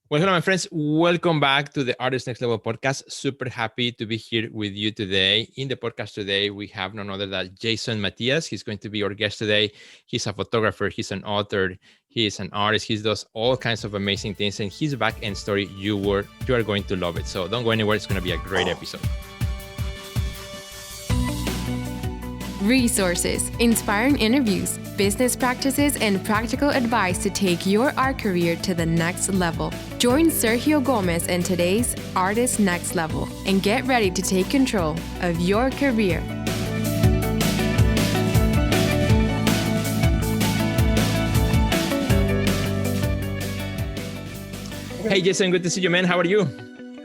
Well, hello, my friends. Welcome back to the Artist Next Level podcast. Super happy to be here with you today. In the podcast today, we have none other than Jason Matias. He's going to be our guest today. He's a photographer. He's an author. He is an artist. He does all kinds of amazing things. And his back end story, you are going to love it. So don't go anywhere. It's going to be a great episode. Resources, inspiring interviews, business practices, and practical advice to take your art career to the next level. Join Sergio Gomez in today's Artist Next Level and get ready to take control of your career. Hey, Jason, good to see you, man. How are you?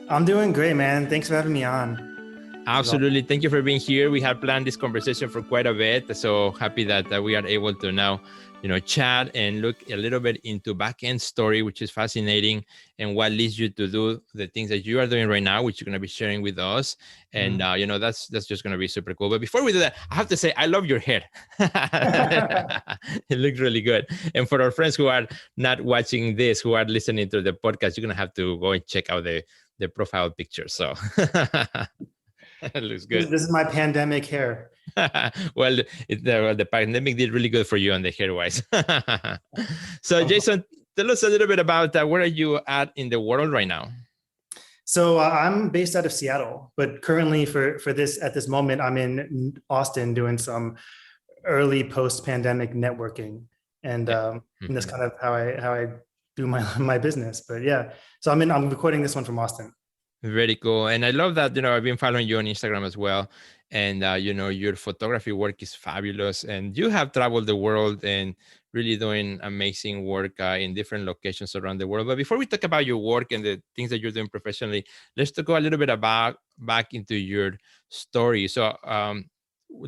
I'm doing great, man. Thanks for having me on. Absolutely. Thank you for being here. We had planned this conversation for quite a bit. So happy that we are able to now, chat and look a little bit into back-end story, which is fascinating, and what leads you to do the things that you are doing right now, which you're going to be sharing with us. And, that's just going to be super cool. But before we do that, I have to say, I love your hair. It looks really good. And for our friends who are not watching this, who are listening to the podcast, you're going to have to go and check out the profile picture. So it looks good. This is my pandemic hair. Well, the pandemic did really good for you on the hair wise. So, Jason, tell us a little bit about where are you at in the world right now? So I'm based out of Seattle, but currently for this at this moment, I'm in Austin doing some early post-pandemic networking, and that's kind of how I do my business. But yeah, so I'm recording this one from Austin. Very cool. And I love that, I've been following you on Instagram as well. And, your photography work is fabulous. And you have traveled the world and really doing amazing work in different locations around the world. But before we talk about your work and the things that you're doing professionally, let's talk a little bit about back into your story. So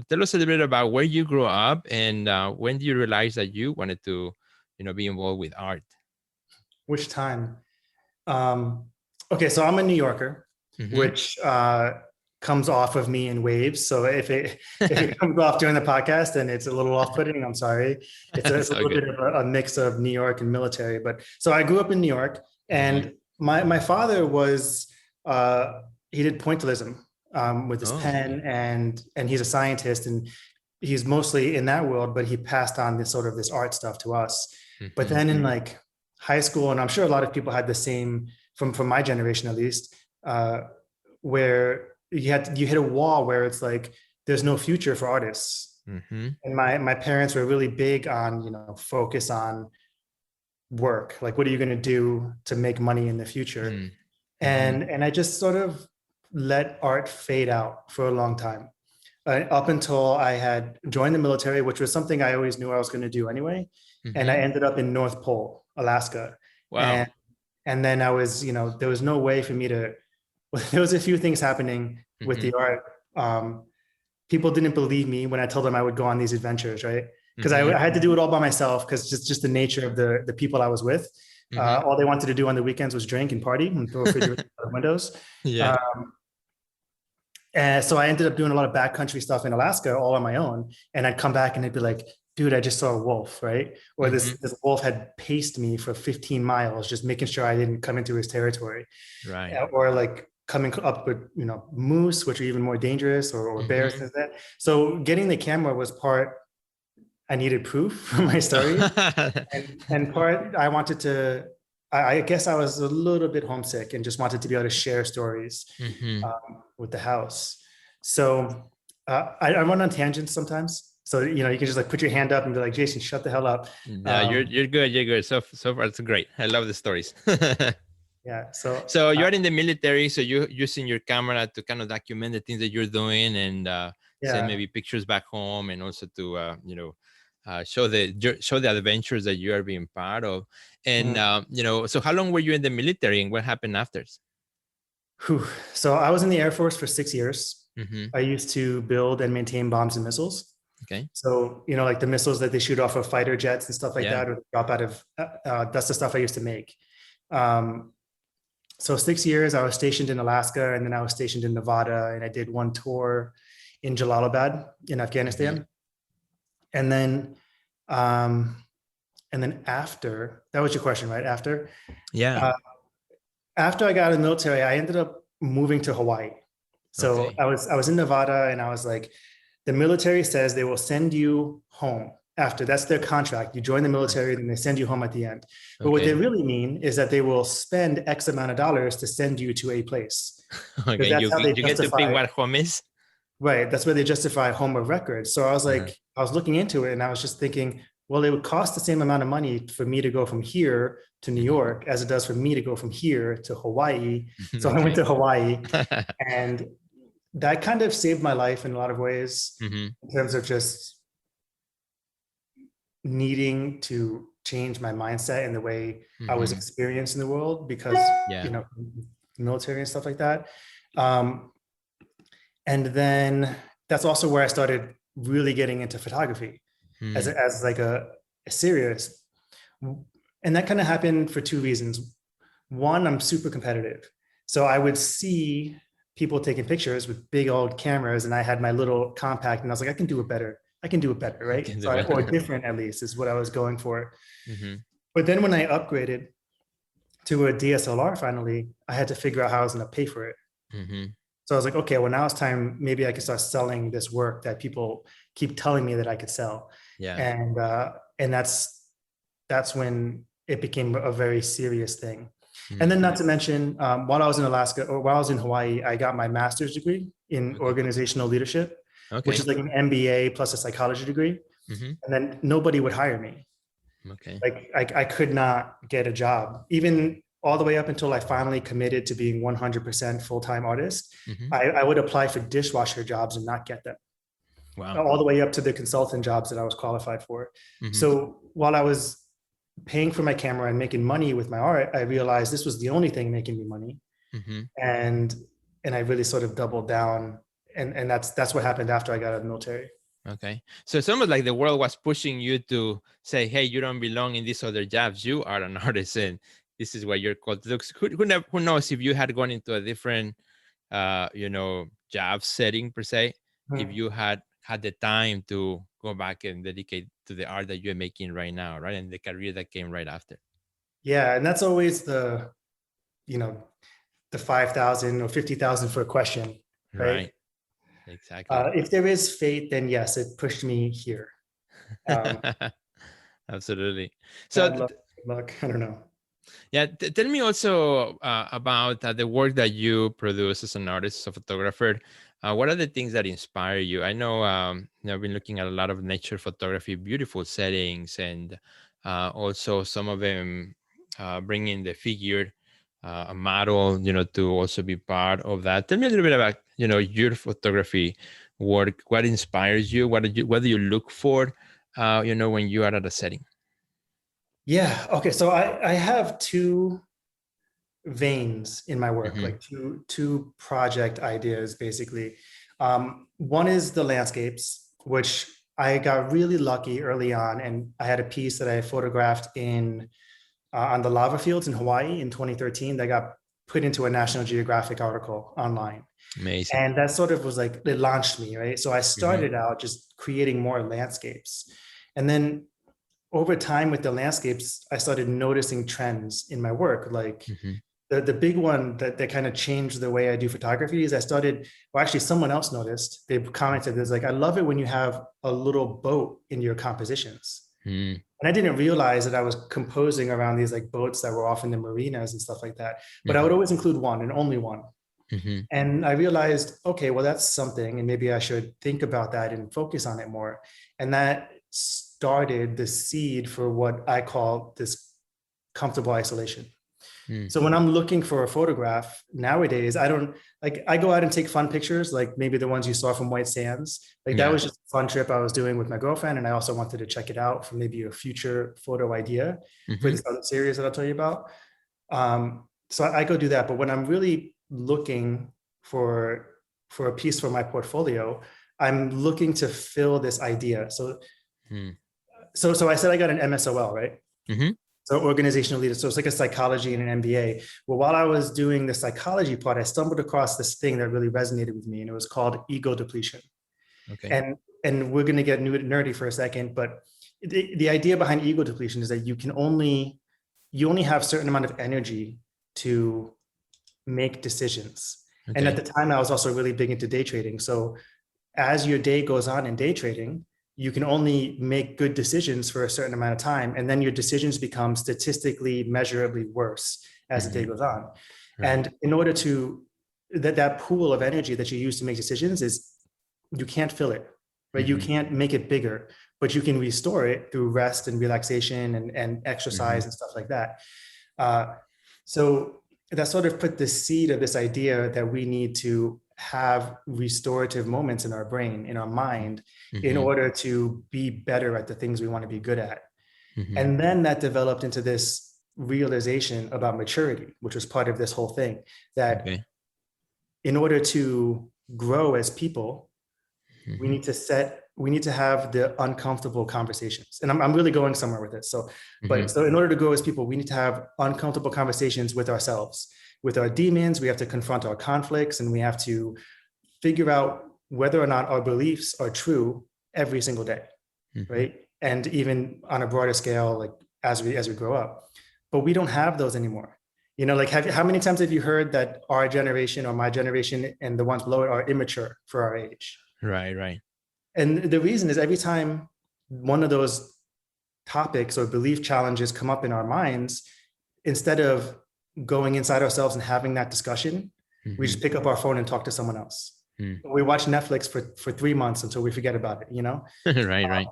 tell us a little bit about where you grew up and when did you realize that you wanted to, be involved with art? Which time? Okay, so I'm a New Yorker, which comes off of me in waves. So if it comes off during the podcast and it's a little off-putting, I'm sorry. It's a little bit of a mix of New York and military. But so I grew up in New York, and my father was he did pointillism with his pen, and he's a scientist, and he's mostly in that world. But he passed on this art stuff to us. But then in like high school, and I'm sure a lot of people had the same. From my generation, at least, where you hit a wall where it's like there's no future for artists. And my parents were really big on focus on work. Like, what are you going to do to make money in the future? And I just sort of let art fade out for a long time, up until I had joined the military, which was something I always knew I was going to do anyway. And I ended up in North Pole, Alaska. Wow. And then I was, there was no way for me to, there was a few things happening with the art. People didn't believe me when I told them I would go on these adventures, right? Because I had to do it all by myself, because just the nature of the people I was with. All they wanted to do on the weekends was drink and party and throw refrigerators out of windows. Yeah. And so I ended up doing a lot of backcountry stuff in Alaska all on my own. And I'd come back and they'd be like, dude, I just saw a wolf, right? Or this wolf had paced me for 15 miles, just making sure I didn't come into his territory. Right. Or like coming up with, moose, which are even more dangerous, or bears and that. So getting the camera was part, I needed proof for my story. and part, I guess I was a little bit homesick and just wanted to be able to share stories with the house. So I run on tangents sometimes. So, you can just like put your hand up and be like, Jason, shut the hell up. You're good. You're good. So far, it's great. I love the stories. Yeah. So you're in the military. So you're using your camera to kind of document the things that you're doing and send maybe pictures back home, and also to, show the adventures that you are being part of. And, so how long were you in the military and what happened after? So I was in the Air Force for 6 years. I used to build and maintain bombs and missiles. Okay. So, like the missiles that they shoot off of fighter jets and stuff like that, or drop out of, that's the stuff I used to make. So 6 years, I was stationed in Alaska, and then I was stationed in Nevada, and I did one tour in Jalalabad in Afghanistan. And then after, that was your question, right? After? Yeah. after I got out of the military, I ended up moving to Hawaii. So Okay. I was in Nevada, and I was like, the military says they will send you home after. That's their contract. You join the military, then they send you home at the end. But what they Okay. really mean is that they will spend X amount of dollars to send you to a place, because Okay. that's how they You get to pick justify. what home is. Right. That's where they justify home of record. So I was Uh-huh. like, I was looking into it, and I was just thinking, well, it would cost the same amount of money for me to go from here to New Mhm. York as it does for me to go from here to Hawaii. So I went Okay. to Hawaii, and that kind of saved my life in a lot of ways, Hmm. in terms of just needing to change my mindset and the way I was Hmm. experienced in the world, because, Yeah. military and stuff like that. Um, and then that's also where I started really getting into photography as Mm. as like a serious. And that kind of happened for two reasons. One, I'm super competitive. So I would see people taking pictures with big old cameras, and I had my little compact, and I was like, I can do it better. I can do it better, I right? can So do or it. different, at least, is what I was going for. Hmm. But then when I upgraded to a DSLR, finally, I had to figure out how I was going to pay for it. Hmm. So I was like, okay, well, now it's time. Maybe I can start selling this work that people keep telling me that I could sell. Yeah. And that's when it became a very serious thing. And then, Hmm. not to mention, while I was in Alaska, or while I was in Hawaii, I got my master's degree in Okay. organizational leadership, which is Okay. like an MBA plus a psychology degree. Hmm. And then nobody would hire me. Okay. Like I could not get a job, even all the way up until I finally committed to being 100% full-time artist. Hmm. I would apply for dishwasher jobs and not get them, Wow. all the way up to the consultant jobs that I was qualified for. Hmm. So while I was paying for my camera and making money with my art, I realized this was the only thing making me money. Hmm. And I really sort of doubled down. And that's what happened after I got out of the military. Okay. So it's almost like the world was pushing you to say, hey, you don't belong in these other jobs. You are an artist, and this is what you're called to do. Who knows if you had gone into a different job setting per se, if Hmm. you had the time to go back and dedicate to the art that you're making right now, right? And the career that came right after. Yeah. And that's always you know, the 5,000 or 50,000 for a question, right? Right. Exactly. If there is fate, then yes, it pushed me here. Um, Absolutely. So Bad luck, good luck. I don't know. yeah, tell me also about the work that you produce as an artist, as a photographer. What are the things that inspire you? I know, I've been looking at a lot of nature photography, beautiful settings, and also some of them bringing the figure, a model, to also be part of that. Tell me a little bit about, your photography work. What inspires you? What do you look for, when you are at a setting? Yeah. Okay. So I have two veins in my work, Hmm. like two project ideas, basically. One is the landscapes, which I got really lucky early on, and I had a piece that I photographed on the lava fields in Hawaii in 2013 that got put into a National Geographic article online. Amazing. And that sort of was like, it launched me, right? So I Hmm. started out just creating more landscapes. And then over time with the landscapes, I started noticing trends in my work. Like Hmm. the big one that kind of changed the way I do photography is I started, well, actually someone else noticed, they commented, there's like, I love it when you have a little boat in your compositions. Mm. And I didn't realize that I was composing around these like boats that were often in marinas and stuff like that. But I would Mhm, always include one and only one. mhm, And I realized, okay, well, that's something. And maybe I should think about that and focus on it more. And that started the seed for what I call this comfortable isolation. mm. So when I'm looking for a photograph nowadays, I don't like, I go out and take fun pictures, like maybe the ones you saw from White Sands. Like that Yeah. was just a fun trip I was doing with my girlfriend. And I also wanted to check it out for maybe a future photo idea for Mhm, this other series that I'll tell you about. So I go do that. But when I'm really looking for a piece for my portfolio, I'm looking to fill this idea. mm. So I said I got an MSOL, right? Mhm. So organizational leader. So it's like a psychology and an MBA. Well, while I was doing the psychology part, I stumbled across this thing that really resonated with me, and it was called ego depletion. Okay. And we're going to get nerdy for a second, but the idea behind ego depletion is that you only have a certain amount of energy to make decisions. Okay. And at the time, I was also really big into day trading. So as your day goes on in day trading, you can only make good decisions for a certain amount of time. And then your decisions become statistically measurably worse as the day goes on. Right. And in order to, that pool of energy that you use to make decisions is, you can't fill it, right? You can't make it bigger, but you can restore it through rest and relaxation and exercise and stuff like that. So that sort of put the seed of this idea that we need to have restorative moments in our brain, in our mind, in order to be better at the things we want to be good at. And then that developed into this realization about maturity, which was part of this whole thing, that in order to grow as people, we need to have the uncomfortable conversations. And I'm really going somewhere with this. So in order to grow as people, we need to have uncomfortable conversations with ourselves, with our demons. We have to confront our conflicts, and we have to figure out whether or not our beliefs are true every single day, right? And even on a broader scale, like as we grow up, but we don't have those anymore. You know, like how many times have you heard that our generation or my generation and the ones below it are immature for our age? Right. And the reason is, every time one of those topics or belief challenges come up in our minds, instead of going inside ourselves and having that discussion, we just pick up our phone and talk to someone else. We watch Netflix for 3 months until we forget about it, you know? Right.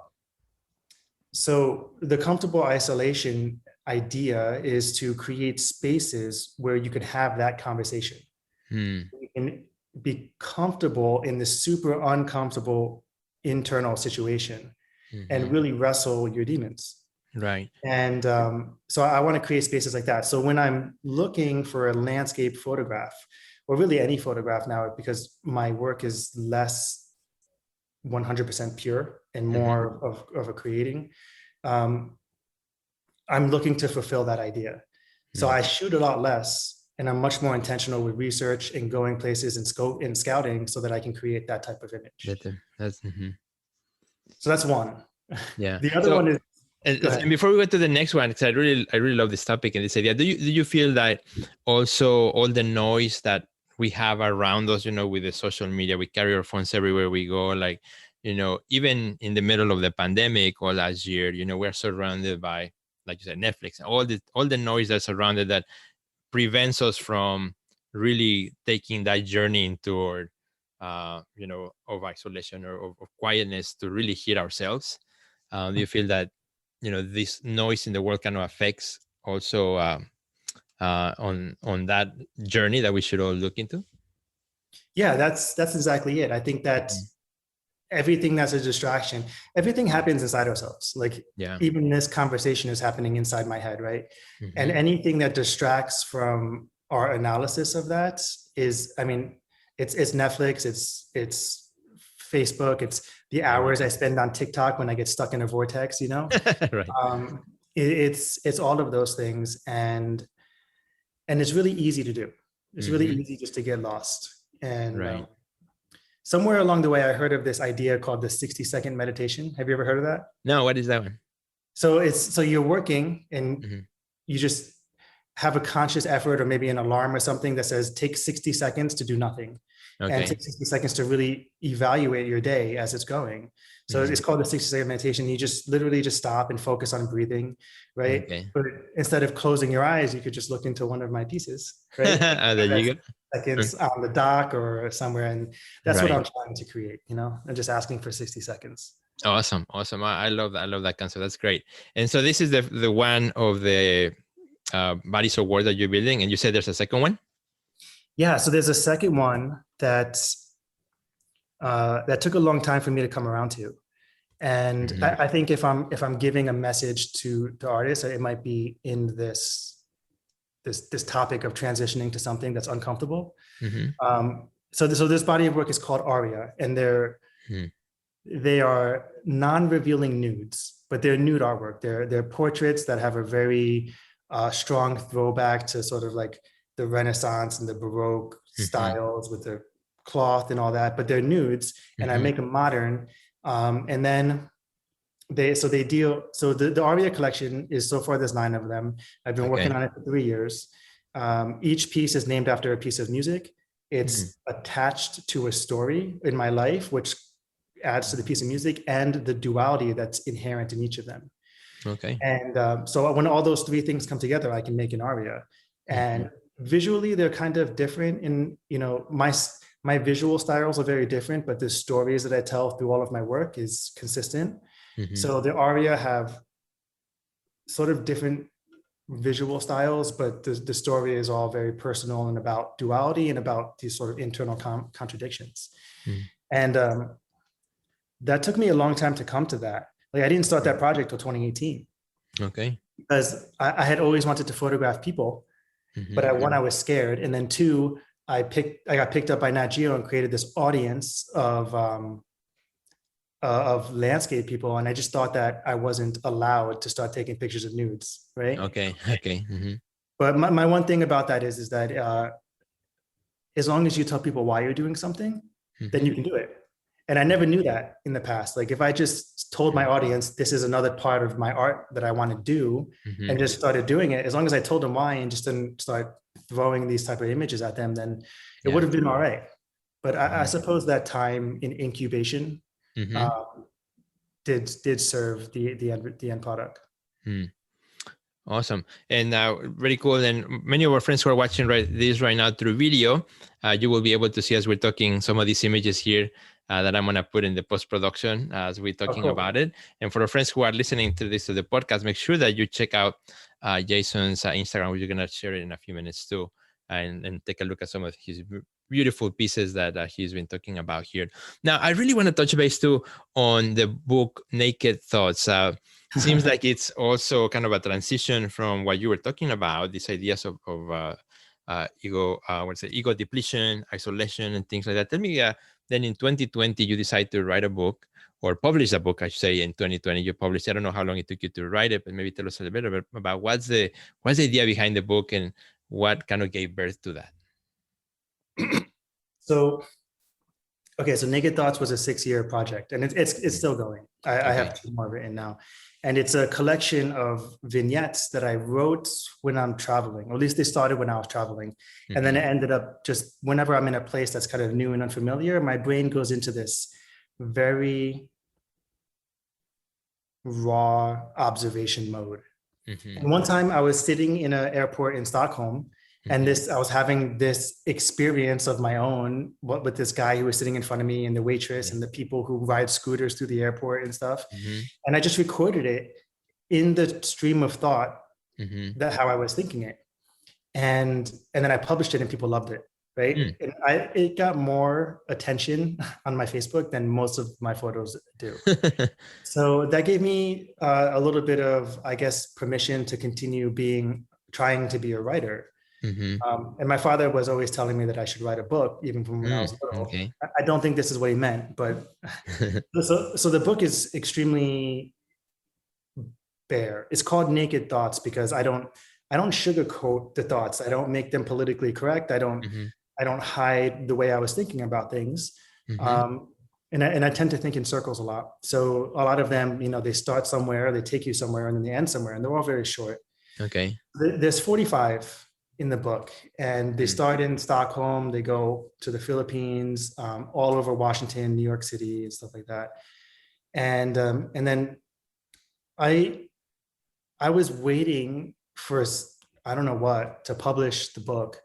So the comfortable isolation idea is to create spaces where you can have that conversation. You can be comfortable in the super uncomfortable internal situation and really wrestle your demons. Right. And so I want to create spaces like that. So when I'm looking for a landscape photograph, or really any photograph now, because my work is less 100% pure and more of a creating, I'm looking to fulfill that idea. So I shoot a lot less, and I'm much more intentional with research and going places and scope and scouting so that I can create that type of image. So that's one. Yeah. The other one is, and before we go to the next one, because I really love this topic and this idea. Do you feel that also all the noise that we have around us, you know, with the social media, we carry our phones everywhere we go, like, you know, even in the middle of the pandemic or last year, you know, we're surrounded by, like you said, Netflix, and all the noise that's surrounded that prevents us from really taking that journey into our, you know, of isolation or of quietness to really hear ourselves. Do you feel that, you know, this noise in the world kind of affects also on that journey that we should all look into? Yeah, that's exactly it. I think that everything that's a distraction, everything happens inside ourselves. Like even this conversation is happening inside my head, right? And anything that distracts from our analysis of that is, I mean, it's Netflix, it's Facebook, it's the hours I spend on TikTok when I get stuck in a vortex, you know? It's all of those things, and it's really easy to do. It's really easy just to get lost. And somewhere along the way, I heard of this idea called the 60-second meditation. Have you ever heard of that? No, what is that one? So you're working and you just have a conscious effort, or maybe an alarm or something that says, take 60 seconds to do nothing. And take 60 seconds to really evaluate your day as it's going. So it's called the 60-second meditation. You just literally just stop and focus on breathing, right? But instead of closing your eyes, you could just look into one of my pieces, right? There you go. Seconds on the dock or somewhere. And that's what I'm trying to create, you know, and just asking for 60 seconds. Awesome. I love that. I love that concept. That's great. And so this is the one of the bodies of work that you're building. And you said there's a second one? Yeah. So there's a second one that took a long time for me to come around to. And I think if I'm giving a message to artists, it might be in this topic of transitioning to something that's uncomfortable. So this body of work is called Aria, and they are non-revealing nudes, but they're nude artwork. They're portraits that have a very strong throwback to sort of like the Renaissance and the Baroque styles with the cloth and all that, but they're nudes, and I make them modern. And then the Aria collection is, so far there's 9 of them. I've been working on it for 3 years. Each piece is named after a piece of music. It's Mm-hmm. attached to a story in my life, which adds to the piece of music and the duality that's inherent in each of them. Okay. And so when all those three things come together, I can make an aria. Mm-hmm. And visually, they're kind of different. In, you know, my visual styles are very different, but the stories that I tell through all of my work is consistent. Mm-hmm. So the aria have sort of different visual styles, but the story is all very personal and about duality and about these sort of internal contradictions. Mm-hmm. And that took me a long time to come to that. Like I didn't start that project till 2018. Okay. Because I had always wanted to photograph people, but one, I was scared, and then two, I got picked up by Nat Geo and created this audience of landscape people, and I just thought that I wasn't allowed to start taking pictures of nudes, right? Okay. Okay. Mm-hmm. But my one thing about that is that as long as you tell people why you're doing something, then you can do it. And I never knew that in the past. Like if I just told my audience, this is another part of my art that I want to do, and just started doing it, as long as I told them why and just didn't start throwing these type of images at them, then it would have been all right. But I suppose that time in incubation did serve the end product. Awesome. And very cool. And many of our friends who are watching this right now through video, you will be able to see as we're talking some of these images here that I'm going to put in the post-production as we're talking about it. And for our friends who are listening to the podcast, make sure that you check out Jason's Instagram, which you're going to share it in a few minutes too, and take a look at some of his beautiful pieces that he's been talking about here. Now, I really want to touch base too on the book, Naked Thoughts. Seems like it's also kind of a transition from what you were talking about, these ideas of ego depletion, isolation, and things like that. Tell me, then in 2020, you decided to write a book or publish a book, I should say. In 2020, you published. I don't know how long it took you to write it, but maybe tell us a little bit about what's the idea behind the book and what kind of gave birth to that. So Naked Thoughts was a 6-year project, and it's still going. I have 2 more written now. And it's a collection of vignettes that I wrote when I'm traveling, or at least they started when I was traveling. And then it ended up just whenever I'm in a place that's kind of new and unfamiliar, my brain goes into this very raw observation mode. And one time I was sitting in an airport in Stockholm, and I was having this experience of my own with this guy who was sitting in front of me, and the waitress and the people who ride scooters through the airport and stuff. And I just recorded it in the stream of thought, that how I was thinking it. And then I published it and people loved it. Right. And it got more attention on my Facebook than most of my photos do. So that gave me a little bit of, I guess, permission to continue trying to be a writer. And my father was always telling me that I should write a book, even from when I was little. I don't think this is what he meant, but so the book is extremely bare. It's called Naked Thoughts because I don't sugarcoat the thoughts. I don't make them politically correct. I don't hide the way I was thinking about things. And I tend to think in circles a lot. So a lot of them, they start somewhere, they take you somewhere, and then they end somewhere, and they're all very short. Okay. There's 45 in the book, and they start in Stockholm, they go to the Philippines, all over Washington, New York City, and stuff like that. And then I was waiting for, I don't know what, to publish the book,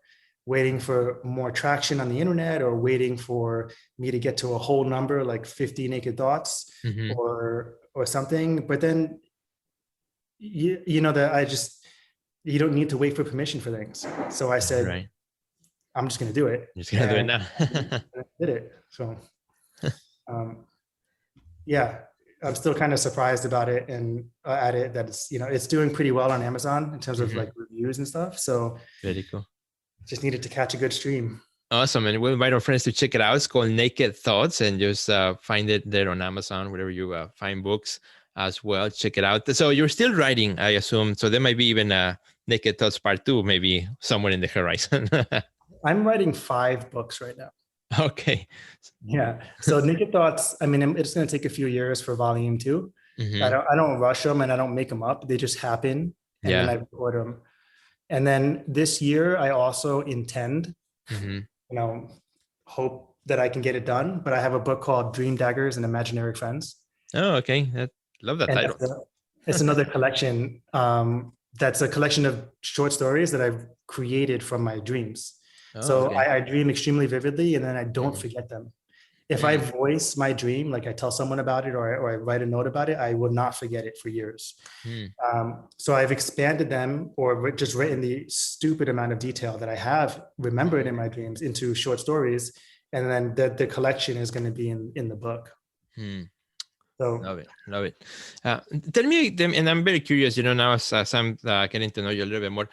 waiting for more traction on the internet, or waiting for me to get to a whole number like 50 naked thoughts or something. But then, that you don't need to wait for permission for things. So I said, I'm just going to do it. You're just going to do it now. I did it. So, I'm still kind of surprised about it and at it that it's doing pretty well on Amazon in terms of like reviews and stuff. So very cool. Just needed to catch a good stream. Awesome. And we'll invite our friends to check it out. It's called Naked Thoughts, and just find it there on Amazon, wherever you find books as well. Check it out. So you're still writing, I assume. So there might be even a Naked Thoughts Part 2, maybe somewhere in the horizon. I'm writing 5 books right now. Okay. Yeah. So Naked Thoughts, I mean, it's going to take a few years for volume 2. I don't rush them and I don't make them up. They just happen. And then I record them. And then this year, I also intend, Mm-hmm. hope that I can get it done. But I have a book called Dream Daggers and Imaginary Friends. Oh, okay. Love that And title. it's another collection. That's a collection of short stories that I've created from my dreams. Oh, So okay. I dream extremely vividly, and then I don't Mm-hmm. forget them. If I voice my dream, like I tell someone about it, or I write a note about it, I will not forget it for years. Mm-hmm. So I've expanded them, or just written the stupid amount of detail that I have remembered in my dreams into short stories, and then the collection is going to be in the book. So Love it. Love it. Uh, Tell me, and I'm very curious, now as I'm getting to know you a little bit more,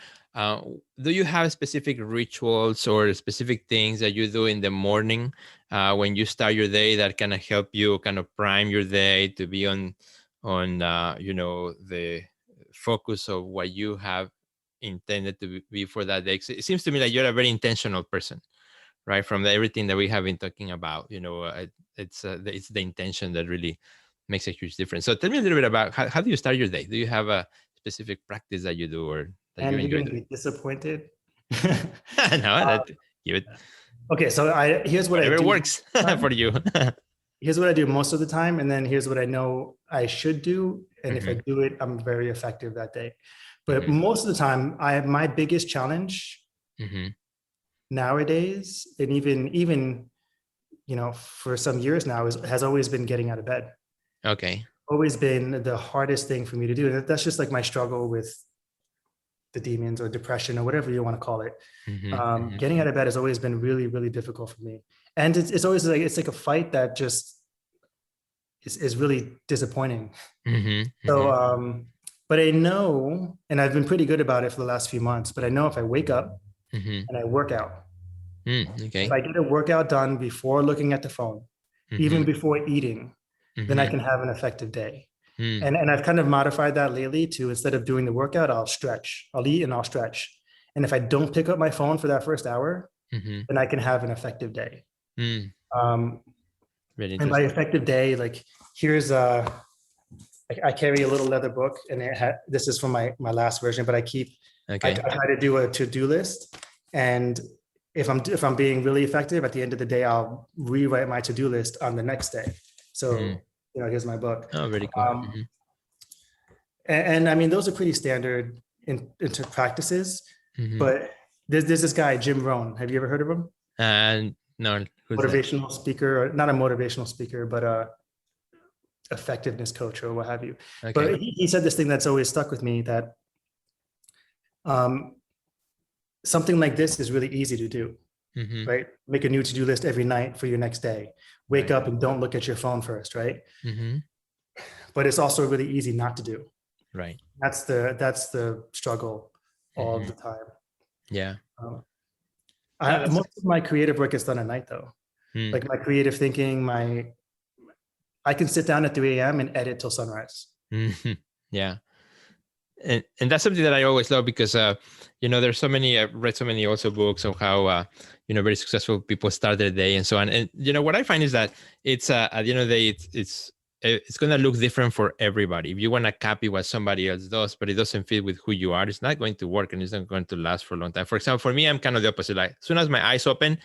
do you have specific rituals or specific things that you do in the morning when you start your day that kind of help you kind of prime your day to be on the focus of what you have intended to be for that day? 'Cause it seems to me like you're a very intentional person, right? From everything that we have been talking about, it's the intention that really makes a huge difference. So tell me a little bit about how do you start your day? Do you have a specific practice that you do or that you and you're enjoy going to doing? be disappointed. No, give it Okay, so here's what I whatever do. works for you. Here's what I do most of the time, and then here's what I know I should do. And if I do it, I'm very effective that day. But most of the time, my biggest challenge nowadays, and even for some years now, has always been getting out of bed. Okay. Always been the hardest thing for me to do. And that's just like my struggle with the demons or depression or whatever you want to call it. Getting out of bed has always been really, really difficult for me. And it's always it's like a fight that just is really disappointing. So, but I know, and I've been pretty good about it for the last few months, but I know if I wake up and I work out, Okay. if I get a workout done before looking at the phone, even before eating, then I can have an effective day. And I've kind of modified that lately to, instead of doing the workout, I'll stretch. I'll eat and I'll stretch. And if I don't pick up my phone for that first hour, then I can have an effective day. Very And by interesting. effective day, like here's I carry a little leather book, and this is from my last version, but I try to do a to-do list. And if I'm being really effective, at the end of the day, I'll rewrite my to-do list on the next day. So, here's my book. Oh, very cool. And I mean, those are pretty standard into practices, but there's this guy, Jim Rohn. Have you ever heard of him? And no, Motivational speaker, or not a motivational speaker, but a effectiveness coach or what have you. Okay. But he said this thing that's always stuck with me, that something like this is really easy to do, right? Make a new to-do list every night for your next day. Wake up and don't look at your phone first, right? But it's also really easy not to do. Right. That's the struggle all the time. Yeah. Most of my creative work is done at night, though. Like my creative thinking, I can sit down at 3 a.m. and edit till sunrise. Yeah. And that's something that I always love, because there's so many, I've read so many also books of how very successful people start their day and so on. And what I find is that it's at the end of the day, it's going to look different for everybody. If you want to copy what somebody else does, but it doesn't fit with who you are, it's not going to work, and it's not going to last for a long time. For example, for me, I'm kind of the opposite. Like, as soon as my eyes open,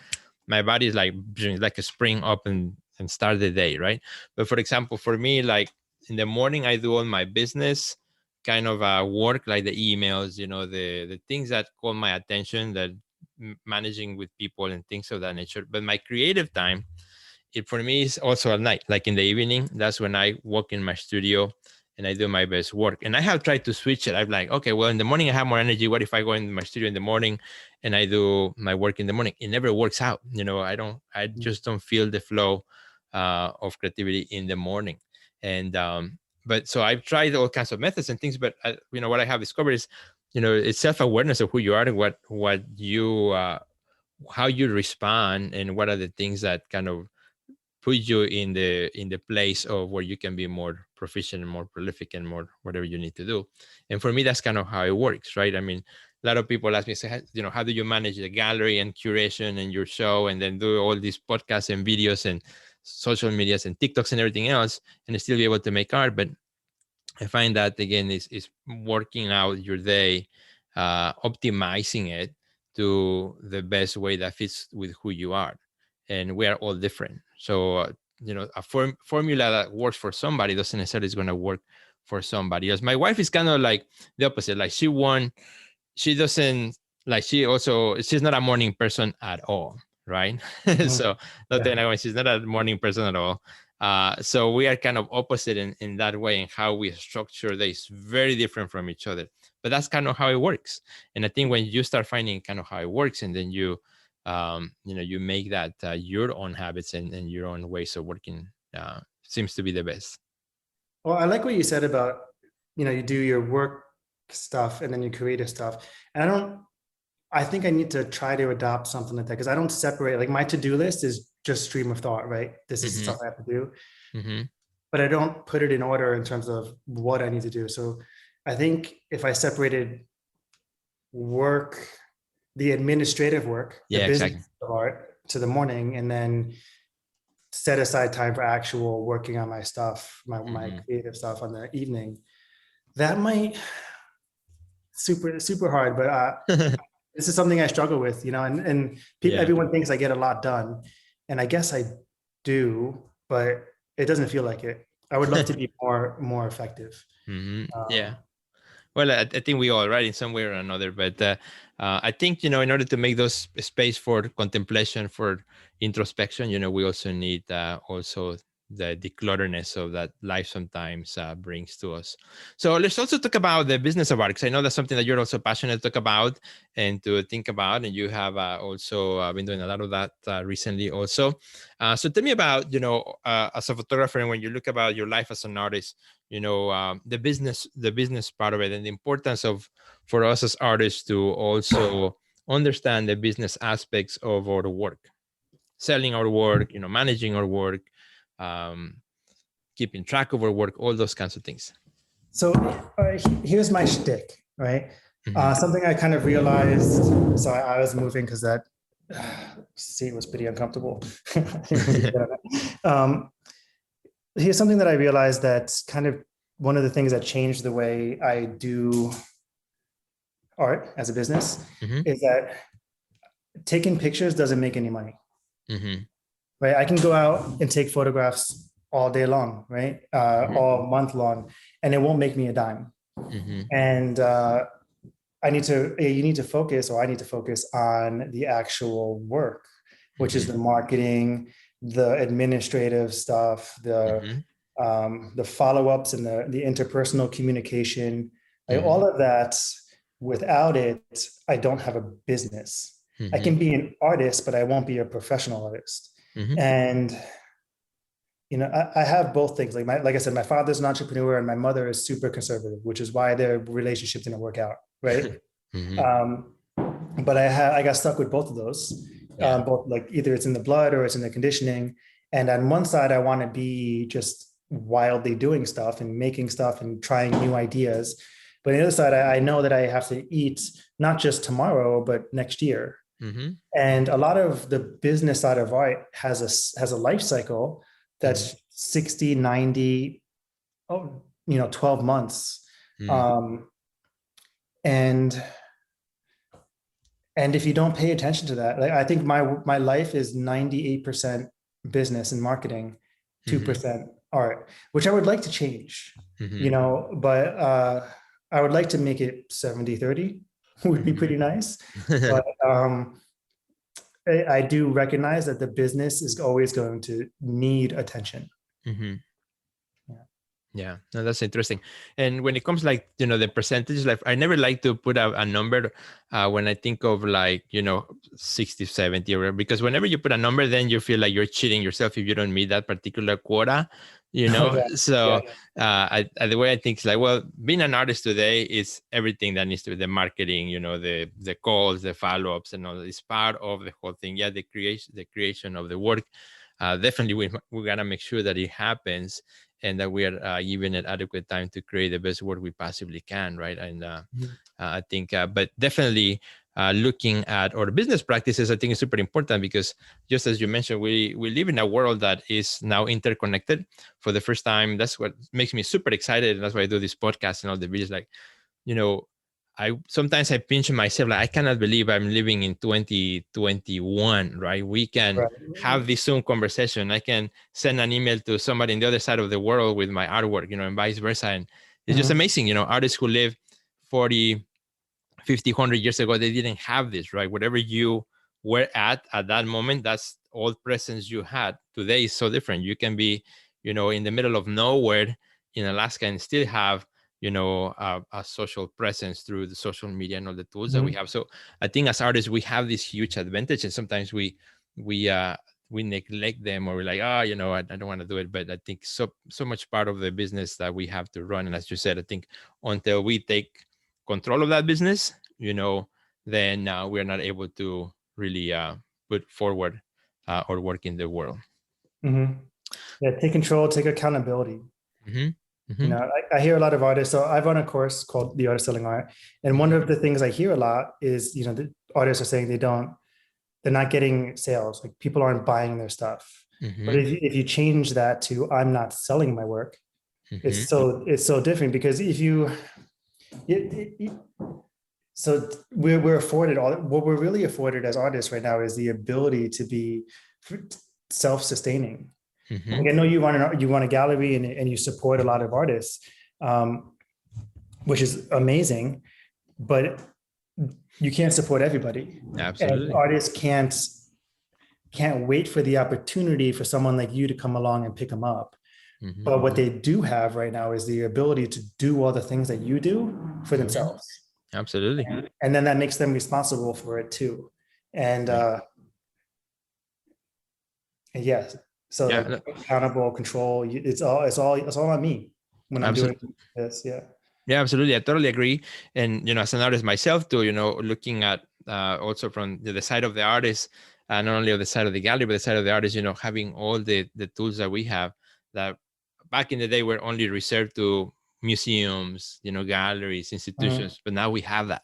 my body is like a spring up and start the day, right? But for example, for me, like in the morning, I do all my business kind of work, like the emails, the things that call my attention, that managing with people and things of that nature. But my creative time, it for me is also at night, like in the evening. That's when I walk in my studio and I do my best work. And I have tried to switch it. I'm like, okay, well, in the morning I have more energy. What if I go in my studio in the morning and I do my work in the morning? It never works out. I just don't feel the flow of creativity in the morning. And but so I've tried all kinds of methods and things, but what I have discovered is, it's self-awareness of who you are and what you how you respond, and what are the things that kind of put you in the place of where you can be more proficient and more prolific and more whatever you need to do. And for me, that's kind of how it works, right? I mean, a lot of people ask me, say, how do you manage the gallery and curation and your show, and then do all these podcasts and videos and social medias and TikToks and everything else, and still be able to make art? But I find that, again, is working out your day optimizing it to the best way that fits with who you are. And we are all different. So, a formula that works for somebody doesn't necessarily is going to work for somebody else. My wife is kind of like the opposite. Like she doesn't like, she's not a morning person at all, right? So not Yeah. that she's not a morning person at all. So we are kind of opposite in that way, and how we structure days very different from each other. But that's kind of how it works. And I think when you start finding kind of how it works, and then you make that your own habits and your own ways of working, seems to be the best. Well, I like what you said about, you do your work stuff and then your creative stuff. And I think I need to try to adopt something like that, because I don't separate, like my to-do list is just stream of thought, right? This is stuff I have to do. But I don't put it in order in terms of what I need to do. So I think if I separated work, the administrative work, the business part, to the morning, and then set aside time for actual working on my stuff, my creative stuff on the evening, that might super hard, but this is something I struggle with, and everyone thinks I get a lot done, and I guess I do, but it doesn't feel like it. I would love to be more effective. Yeah. Well, I think we all, right, in some way or another. But I think, in order to make those space for contemplation, for introspection, we also need also the declutterness of that life sometimes brings to us. So let's also talk about the business of art, because I know that's something that you're also passionate to talk about and to think about. And you have also been doing a lot of that recently also. So tell me about, as a photographer, and when you look about your life as an artist, the business part of it, and the importance for us as artists to also understand the business aspects of our work, selling our work, managing our work, keeping track of our work, all those kinds of things. So here's my shtick, right? Something I kind of realized. So I was moving because that seat was pretty uncomfortable. Here's something that I realized that's kind of one of the things that changed the way I do art as a business, is that taking pictures doesn't make any money. Right? I can go out and take photographs all day long, right? All month long, and it won't make me a dime. And you need to focus, or I need to focus on the actual work, which is the marketing, the administrative stuff, the follow-ups, and the interpersonal communication, like all of that. Without it, I don't have a business. I can be an artist, but I won't be a professional artist. And I have both things. Like I said, my father's an entrepreneur and my mother is super conservative, which is why their relationship didn't work out, right? But I got stuck with both of those. Both, like, either it's in the blood or it's in the conditioning. And on one side, I want to be just wildly doing stuff and making stuff and trying new ideas. But on the other side, I know that I have to eat not just tomorrow, but next year. And a lot of the business side of art has a life cycle that's 60, 90, 12 months. And if you don't pay attention to that, like, I think my life is 98% business and marketing, 2% art, which I would like to change, but I would like to make it 70-30 would be pretty nice. But I do recognize that the business is always going to need attention. Yeah, no, that's interesting. And when it comes, like, the percentage, like, I never like to put a number when I think of, like, 60, 70, or, because whenever you put a number, then you feel like you're cheating yourself if you don't meet that particular quota, So the way I think is, like, well, being an artist today is everything that needs to be the marketing, the calls, the follow-ups, and all is part of the whole thing. Yeah, the creation of the work. Definitely we gotta make sure that it happens, and that we are giving it adequate time to create the best work we possibly can, right? And I think, but definitely looking at our business practices, I think is super important, because just as you mentioned, we live in a world that is now interconnected for the first time. That's what makes me super excited, and that's why I do this podcast and all the videos. Like, I sometimes I pinch myself, like I cannot believe I'm living in 2021, right? We can Right. have this Zoom conversation. I can send an email to somebody in the other side of the world with my artwork, and vice versa. And it's just Mhm. amazing, artists who live 40, 50, 100 years ago, they didn't have this, right? Whatever you were at that moment, that's all presence you had. Today is so different. You can be, in the middle of nowhere in Alaska and still have, a social presence through the social media and all the tools that we Mhm. have. So I think as artists, we have this huge advantage, and sometimes we uh we neglect them, or we're like, I don't want to do it. But I think so much part of the business that we have to run. And as you said, I think until we take control of that business, then we're not able to really put forward or work in the world. Mhm. Yeah, take control, take accountability. Mm-hmm. Mm-hmm. I hear a lot of artists. So I run a course called The Art of Selling Art. And one Mm-hmm. of the things I hear a lot is, the artists are saying they're not getting sales. Like people aren't buying their stuff. But Mm-hmm. if you change that to I'm not selling my work, Mm-hmm. it's so different because if you, so we're afforded what we're really afforded as artists right now is the ability to be self-sustaining. Mm-hmm. Like I know you run a gallery and you support a lot of artists, um, which is amazing, but you can't support everybody. And Absolutely. artists can't wait for the opportunity for someone like you to come along and pick them up. Mm-hmm. But what they do have right now is the ability to do all the things that you do for Mm-hmm. themselves. Absolutely. And then that makes them responsible for it too. And Right. yes, so Yeah. like accountable control, it's all on me when I'm doing Absolutely. this. Yeah. Yeah, absolutely. I totally agree. And, as an artist myself too, looking at also from the side of the artist, not only of the side of the gallery, but the side of the artist, having all the tools that we have that back in the day were only reserved to museums, galleries, Mhm. institutions, but now we have that,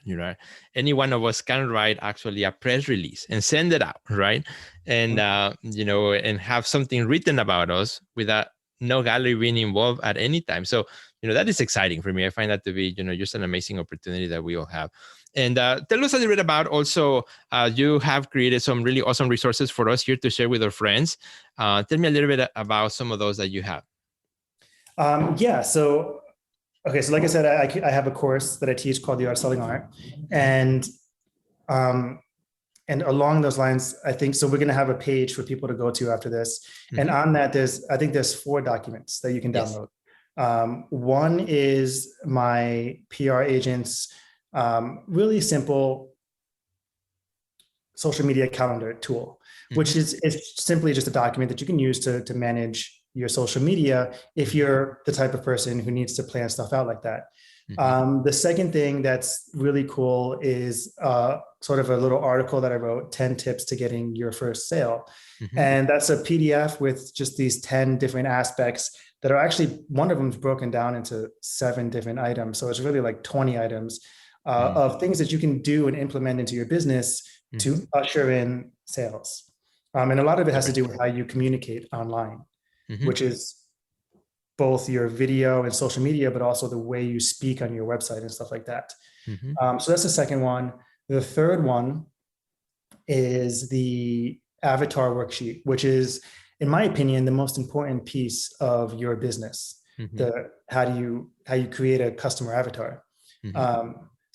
any one of us can write actually a press release and send it out, right? And, and have something written about us without no gallery being involved at any time. So, that is exciting for me. I find that to be, just an amazing opportunity that we all have. And tell us a little bit about also, you have created some really awesome resources for us here to share with our friends. Tell me a little bit about some of those that you have. Yeah. So, okay. So like I said, I have a course that I teach called The Art of Selling Art. And, um, and along those lines, I think, so we're going to have a page for people to go to after this. And Mm-hmm. on that, I think there's 4 documents that you can Yes. download. One is my PR agent's really simple social media calendar tool, which is simply just a document that you can use to manage your social media if you're the type of person who needs to plan stuff out like that. The second thing that's really cool is sort of a little article that I wrote, 10 tips to getting your first sale. And that's a PDF with just these 10 different aspects that are actually, one of them is broken down into 7 different items. So it's really like 20 items of things that you can do and implement into your business to usher in sales. And a lot of it has to do with how you communicate online, which is both your video and social media, but also the way you speak on your website and stuff like that. So that's the second one. The third one is the avatar worksheet, which is, in my opinion, the most important piece of your business. How you create a customer avatar.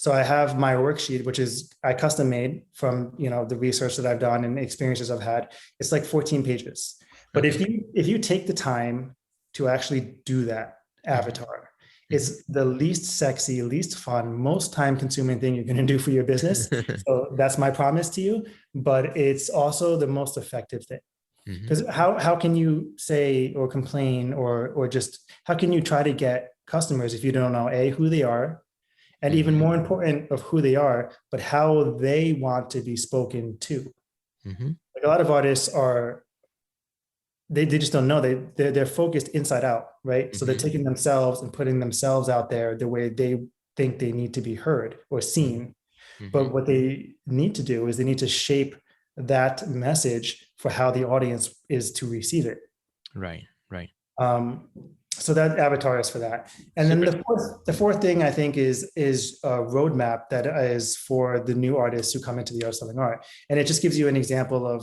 So I have my worksheet, which is I custom made from the research that I've done and experiences I've had. It's like 14 pages. But if you take the time to actually do that avatar, it's the least sexy, least fun, most time consuming thing you're going to do for your business. So that's my promise to you. But it's also the most effective thing. Because how can you say or complain or just how can you try to get customers if you don't know who they are, and even more important of who they are, but how they want to be spoken to. Like a lot of artists they just don't know. They're focused inside out, right? So they're taking themselves and putting themselves out there the way they think they need to be heard or seen. But what they need to do is they need to shape that message for how the audience is to receive it. Right. So that avatar is for that. And then the fourth thing I think is a roadmap that is for the new artists who come into the art selling art. And it just gives you an example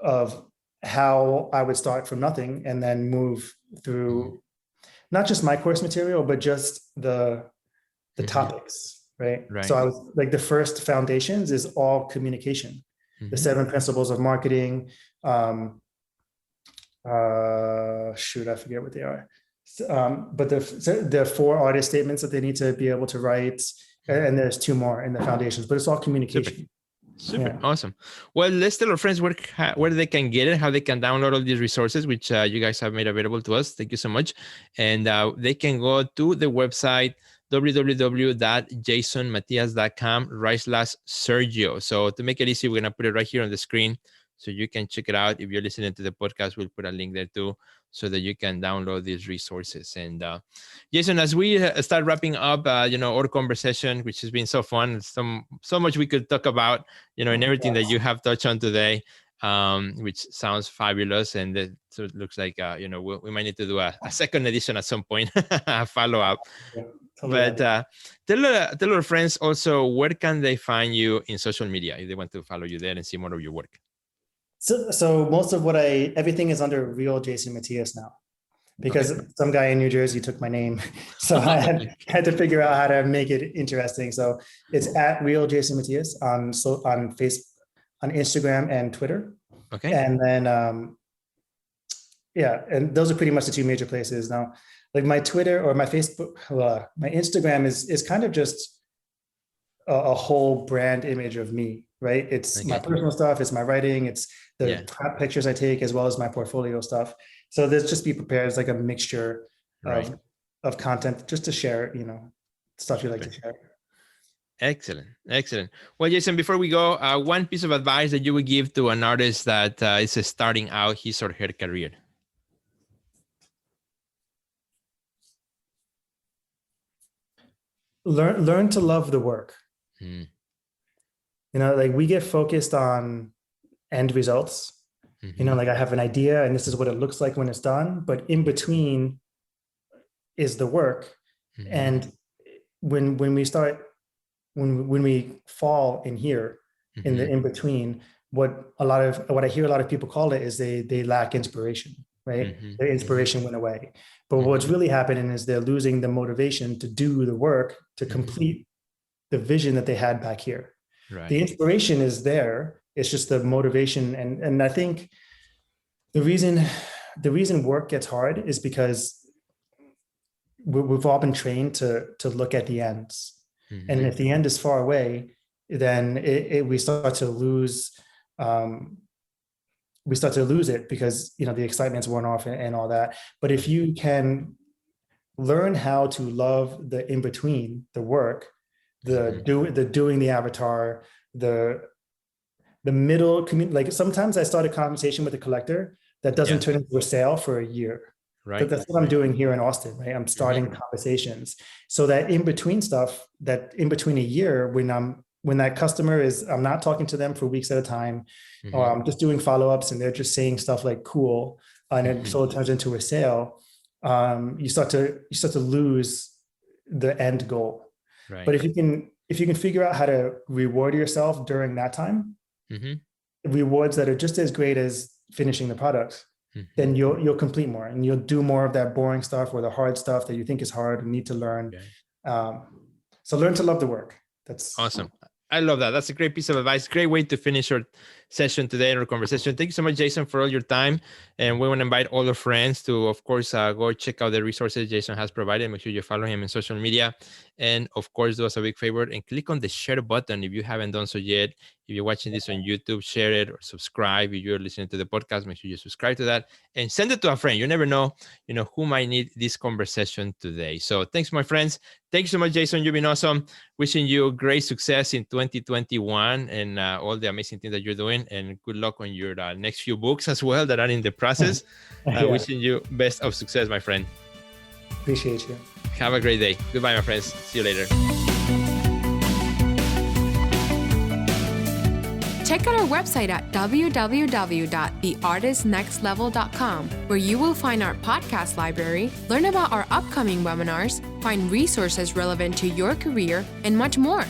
of how I would start from nothing and then move through not just my course material, but just the topics, right? So I was like, the first foundations is all communication, the 7 principles of marketing. Shoot, I forget what they are. But the 4 artist statements that they need to be able to write, and there's 2 more in the foundations, but it's all communication. Super. Awesome. Well, let's tell our friends where they can get it, how they can download all these resources, which you guys have made available to us. Thank you so much. And they can go to the website www.jasonmatias.com/Sergio. So to make it easy, we're going to put it right here on the screen so you can check it out. If you're listening to the podcast, we'll put a link there too, so that you can download these resources. And Jason, as we start wrapping up, our conversation, which has been so fun, so much we could talk about, and everything that you have touched on today, which sounds fabulous. And so it looks like, we might need to do a second edition at some point, a follow-up. Yeah, totally. But tell our friends also, where can they find you in social media if they want to follow you there and see more of your work? So most of everything is under Real Jason Matias now, because some guy in New Jersey took my name. So I had to figure out how to make it interesting. So it's at Real Jason Matias on Facebook, on Instagram and Twitter. Okay. And then, and those are pretty much the 2 major places now. Like my Twitter or my Facebook, my Instagram is kind of just a whole brand image of me, right? It's my personal stuff, it's my writing, it's the pictures I take, as well as my portfolio stuff. So there's just be prepared as like a mixture of content just to share, stuff you like to share. Excellent. Well, Jason, before we go, one piece of advice that you would give to an artist that is starting out his or her career. Learn to love the work. Like we get focused on end results. Like I have an idea and this is what it looks like when it's done, but in between is the work. And when we fall in here, in the in between, what I hear a lot of people call it is they lack inspiration, right? Their inspiration went away. But what's really happening is they're losing the motivation to do the work, to complete the vision that they had back here. Right. The inspiration is there. It's just the motivation. And I think the reason work gets hard is because we've all been trained to look at the ends. And if the end is far away, then we start to lose it because, the excitement's worn off and all that. But if you can learn how to love the in-between, the work, the doing the avatar, the middle, like sometimes I start a conversation with a collector that doesn't turn into a sale for a year. Right. But that's what I'm doing here in Austin, right? I'm starting conversations. So that in between stuff, that in between a year, when that customer I'm not talking to them for weeks at a time, or I'm just doing follow-ups and they're just saying stuff like cool, and it turns into a sale. You start to lose the end goal. Right. But if you can figure out how to reward yourself during that time, rewards that are just as great as finishing the product, then you'll complete more and you'll do more of that boring stuff or the hard stuff that you think is hard and need to learn. So learn to love the work. That's awesome. I love that. That's a great piece of advice. Great way to finish our session today and our conversation. Thank you so much, Jason, for all your time. And we want to invite all our friends to, of course, go check out the resources Jason has provided. Make sure you follow him on social media. And of course, do us a big favor and click on the share button if you haven't done so yet. If you're watching this on YouTube, share it or subscribe. If you're listening to the podcast, make sure you subscribe to that and send it to a friend. You never know, who might need this conversation today. So thanks, my friends. Thanks so much, Jason. You've been awesome. Wishing you great success in 2021 and all the amazing things that you're doing. And good luck on your next few books as well that are in the process. Wishing you best of success, my friend. Appreciate you. Have a great day. Goodbye, my friends. See you later. Check out our website at www.theartistnextlevel.com, where you will find our podcast library, learn about our upcoming webinars, find resources relevant to your career, and much more.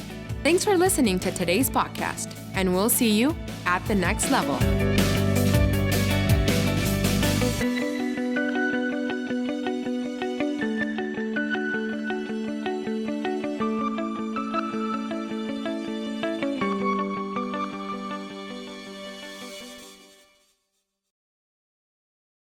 Thanks for listening to today's podcast, and we'll see you at the next level.